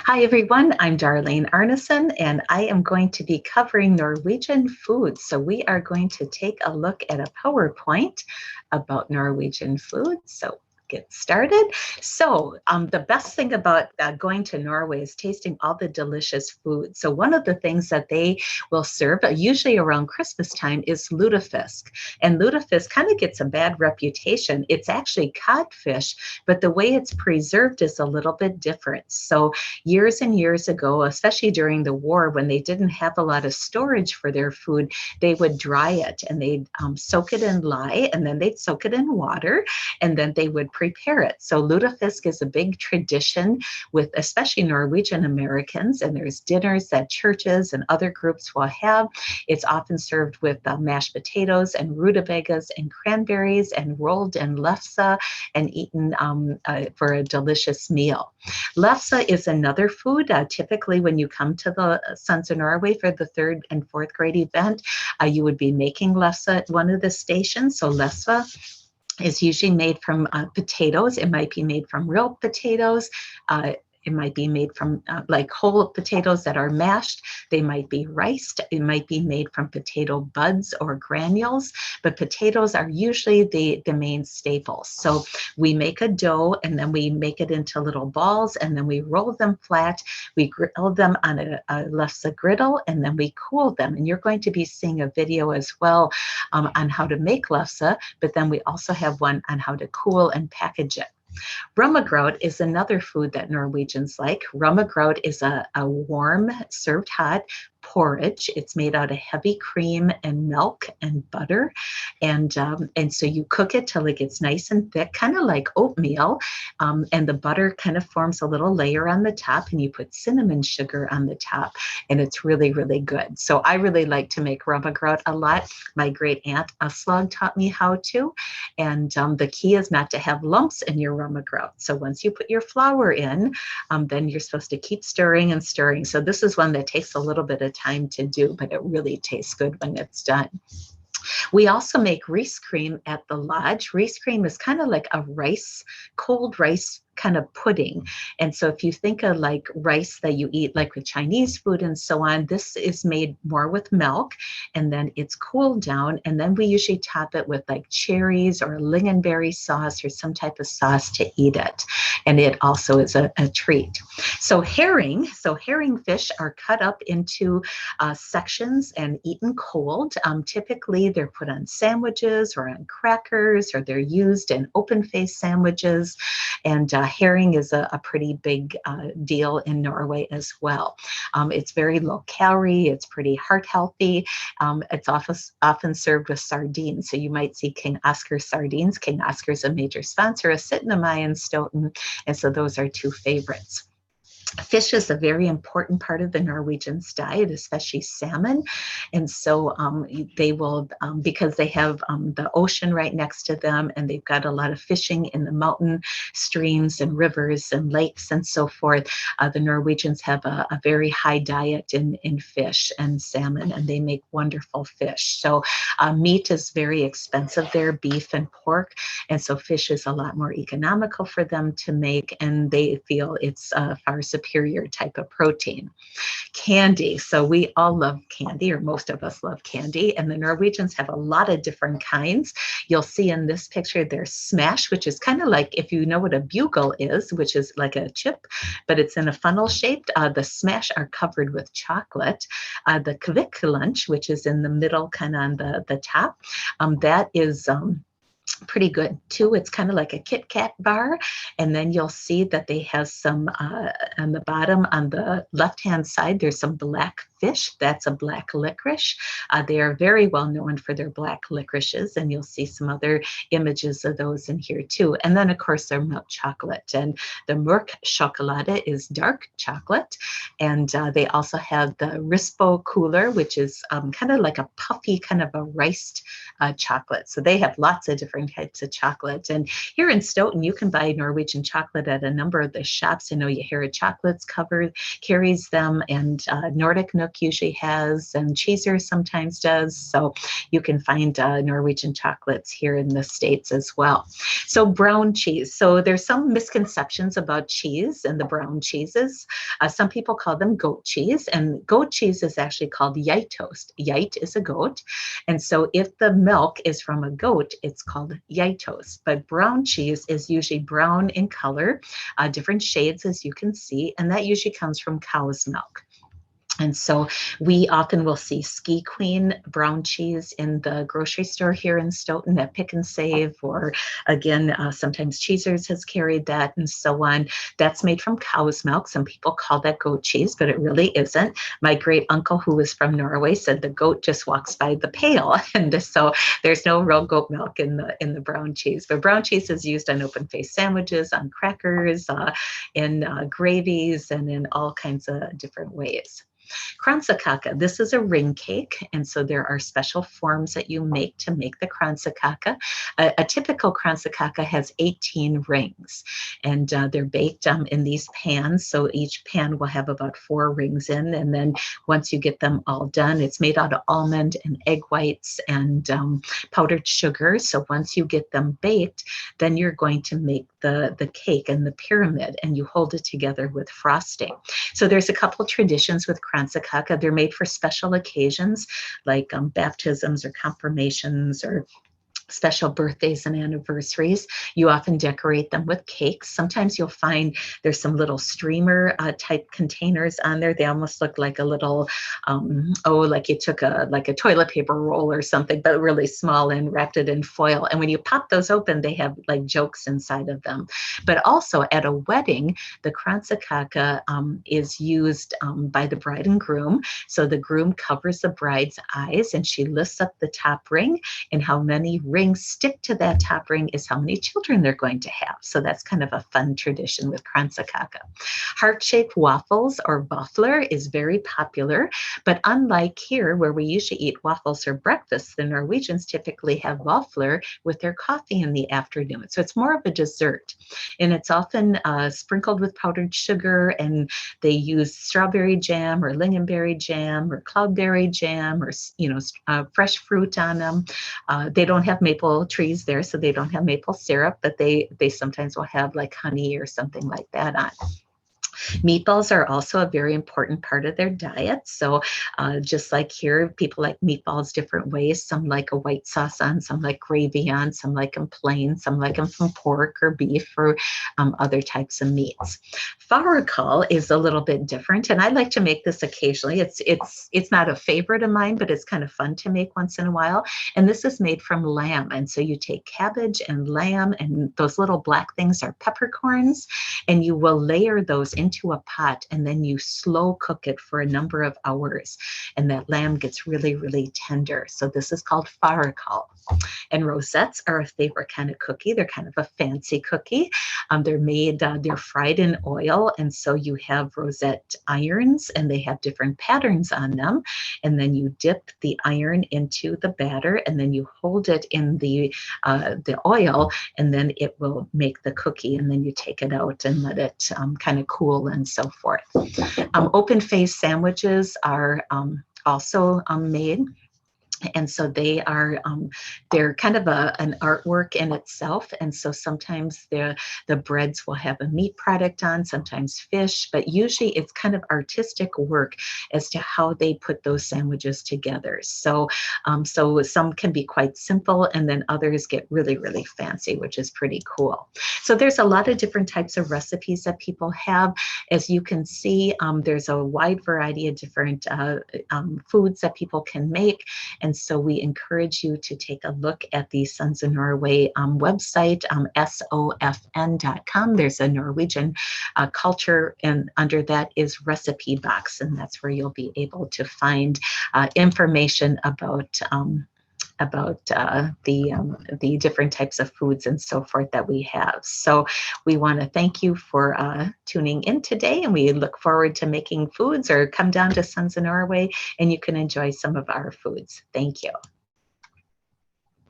Hi everyone, I'm Darlene Arneson and I am going to be covering Norwegian food. So we are going to take a look at a PowerPoint about Norwegian food. So get started. So the best thing about going to Norway is tasting all the delicious food. So one of the things that they will serve, usually around Christmas time, is LUTEFISK. And LUTEFISK kind of gets a bad reputation. It's actually codfish, but the way it's preserved is a little bit different. So years and years ago, especially during the war, when they didn't have a lot of storage for their food, they would dry it and they'd soak it in lye, and then they'd soak it in water, and then they would prepare it. So lutefisk is a big tradition with especially Norwegian Americans, and there's dinners that churches and other groups will have. It's often served with mashed potatoes and rutabagas and cranberries and rolled in LEFSE and eaten for a delicious meal. LEFSE is another food. Typically when you come to the Sons of Norway for the 3rd and 4th grade event, you would be making LEFSE at one of the stations. So LEFSE is usually made from potatoes. It might be made from real potatoes. It might be made from like whole potatoes that are mashed. They might be riced. It might be made from potato buds or granules, but potatoes are usually the main staples. So we make a dough and then we make it into little balls and then we roll them flat. We grill them on a LEFSE griddle and then we cool them. And you're going to be seeing a video as well on how to make LEFSE, but then we also have one on how to cool and package it. RØMMEGRØT is another food that Norwegians like. RØMMEGRØT is a warm, served hot porridge. It's made out of heavy cream and milk and butter. And so you cook it till it gets nice and thick, kind of like oatmeal. And the butter kind of forms a little layer on the top, and you put cinnamon sugar on the top. And it's really, really good. So I really like to make RØMMEGRØT a lot. My great aunt Aslog taught me how to. And the key is not to have lumps in your RØMMEGRØT. So once you put your flour in, then you're supposed to keep stirring and stirring. So this is one that takes a little bit of time to do, but it really tastes good when it's done. We also make RISKREM at the lodge. RISKREM is kind of like a rice, cold rice kind of pudding. And so if you think of like rice that you eat like with Chinese food and so on, this is made more with milk and then it's cooled down. And then we usually top it with like cherries or lingonberry sauce or some type of sauce to eat it. And it also is a treat. So herring fish are cut up into sections and eaten cold. Typically they're put on sandwiches or on crackers, or they're used in open-faced sandwiches. And herring is a pretty big deal in Norway as well. It's very low calorie, it's pretty heart healthy. It's often served with sardines. So you might see King Oscar sardines. King Oscar is a major sponsor of Sitnamai and Stoughton, and so those are two favorites. Fish is a very important part of the Norwegians' diet, especially salmon. And so they will, because they have the ocean right next to them, and they've got a lot of fishing in the mountain streams and rivers and lakes and so forth, the Norwegians have a very high diet in fish and salmon, and they make wonderful fish. So meat is very expensive there, beef and pork. And so fish is a lot more economical for them to make, and they feel it's far superior type of protein. Candy. So we all love candy, or most of us love candy, and the Norwegians have a lot of different kinds. You'll see in this picture there's Smash, which is kind of like, if you know what a bugle is, which is like a chip, but it's in a funnel shaped. The Smash are covered with chocolate. The Kvik lunch, which is in the middle, kind of on the top, that is pretty good too. It's kind of like a Kit Kat bar, and then you'll see that they have some on the bottom, on the left hand side, there's some black fish. That's a black licorice. They are very well known for their black licorices, and you'll see some other images of those in here too. And then of course their milk chocolate, and the Mørk chocolate is dark chocolate. And they also have the Rispo cooler, which is kind of like a puffy kind of a riced chocolate. So they have lots of different different types of chocolate. And here in Stoughton, you can buy Norwegian chocolate at a number of the shops. I know Yahara Chocolates carries them, and Nordic Nook usually has, and Cheezer sometimes does. So you can find Norwegian chocolates here in the States as well. So brown cheese. So there's some misconceptions about cheese and the brown cheeses. Some people call them goat cheese, and goat cheese is actually called geitost. Geit is a goat. And so if the milk is from a goat, it's called geitost. But brown cheese is usually brown in color, different shades as you can see, and that usually comes from cow's milk. And so we often will see Ski Queen brown cheese in the grocery store here in Stoughton at Pick and Save, or again, sometimes Cheezers has carried that and so on. That's made from cow's milk. Some people call that goat cheese, but it really isn't. My great uncle, who was from Norway, said the goat just walks by the pail. And so there's no real goat milk in the brown cheese. But brown cheese is used on open-faced sandwiches, on crackers, in gravies, and in all kinds of different ways. KRANSEKAKE, this is a ring cake, and so there are special forms that you make to make the KRANSEKAKE. A typical KRANSEKAKE has 18 rings, and they're baked in these pans, so each pan will have about 4 rings in, and then once you get them all done, it's made out of almond and egg whites and powdered sugar. So once you get them baked, then you're going to make the cake and the pyramid, and you hold it together with frosting. So there's a couple traditions with KRANSEKAKE. They're made for special occasions like baptisms or confirmations or special birthdays and anniversaries. You often decorate them with cakes. Sometimes you'll find there's some little streamer type containers on there. They almost look like a little, like you took a toilet paper roll or something, but really small, and wrapped it in foil. And when you pop those open, they have like jokes inside of them. But also at a wedding, the KRANSEKAKE is used by the bride and groom. So the groom covers the bride's eyes, and she lifts up the top ring, and how many rings stick to that top ring is how many children they're going to have. So that's kind of a fun tradition with KRANSEKAKE. Heart-shaped waffles, or waffler, is very popular, but unlike here where we usually eat waffles for breakfast, the Norwegians typically have waffler with their coffee in the afternoon. So it's more of a dessert, and it's often sprinkled with powdered sugar, and they use strawberry jam or lingonberry jam or cloudberry jam, or fresh fruit on them. They don't have maple trees there, so they don't have maple syrup, but they sometimes will have like honey or something like that on. Meatballs are also a very important part of their diet. So just like here, people like meatballs different ways. Some like a white sauce on, some like gravy on, some like them plain, some like them from pork or beef or other types of meats. Fårikål is a little bit different, and I like to make this occasionally. It's not a favorite of mine, but it's kind of fun to make once in a while. And this is made from lamb. And so you take cabbage and lamb, and those little black things are peppercorns, and you will layer those into a pot, and then you slow cook it for a number of hours, and that lamb gets really, really tender. So this is called fårikål. And rosettes are a favorite kind of cookie. They're kind of a fancy cookie. They're fried in oil, and so you have rosette irons, and they have different patterns on them. And then you dip the iron into the batter, and then you hold it in the oil, and then it will make the cookie. And then you take it out and let it kind of cool and so forth. Open-faced sandwiches are also made. And so they are, they're kind of an artwork in itself. And so sometimes the breads will have a meat product on, sometimes fish, but usually it's kind of artistic work as to how they put those sandwiches together. So, so some can be quite simple, and then others get really, really fancy, which is pretty cool. So there's a lot of different types of recipes that people have. As you can see, there's a wide variety of different foods that people can make. And so we encourage you to take a look at the Sons of Norway website, sofn.com. There's a Norwegian culture, and under that is recipe box, and that's where you'll be able to find information about the different types of foods and so forth that we have. So we want to thank you for tuning in today, and we look forward to making foods, or come down to Sons of Norway and you can enjoy some of our foods. Thank you.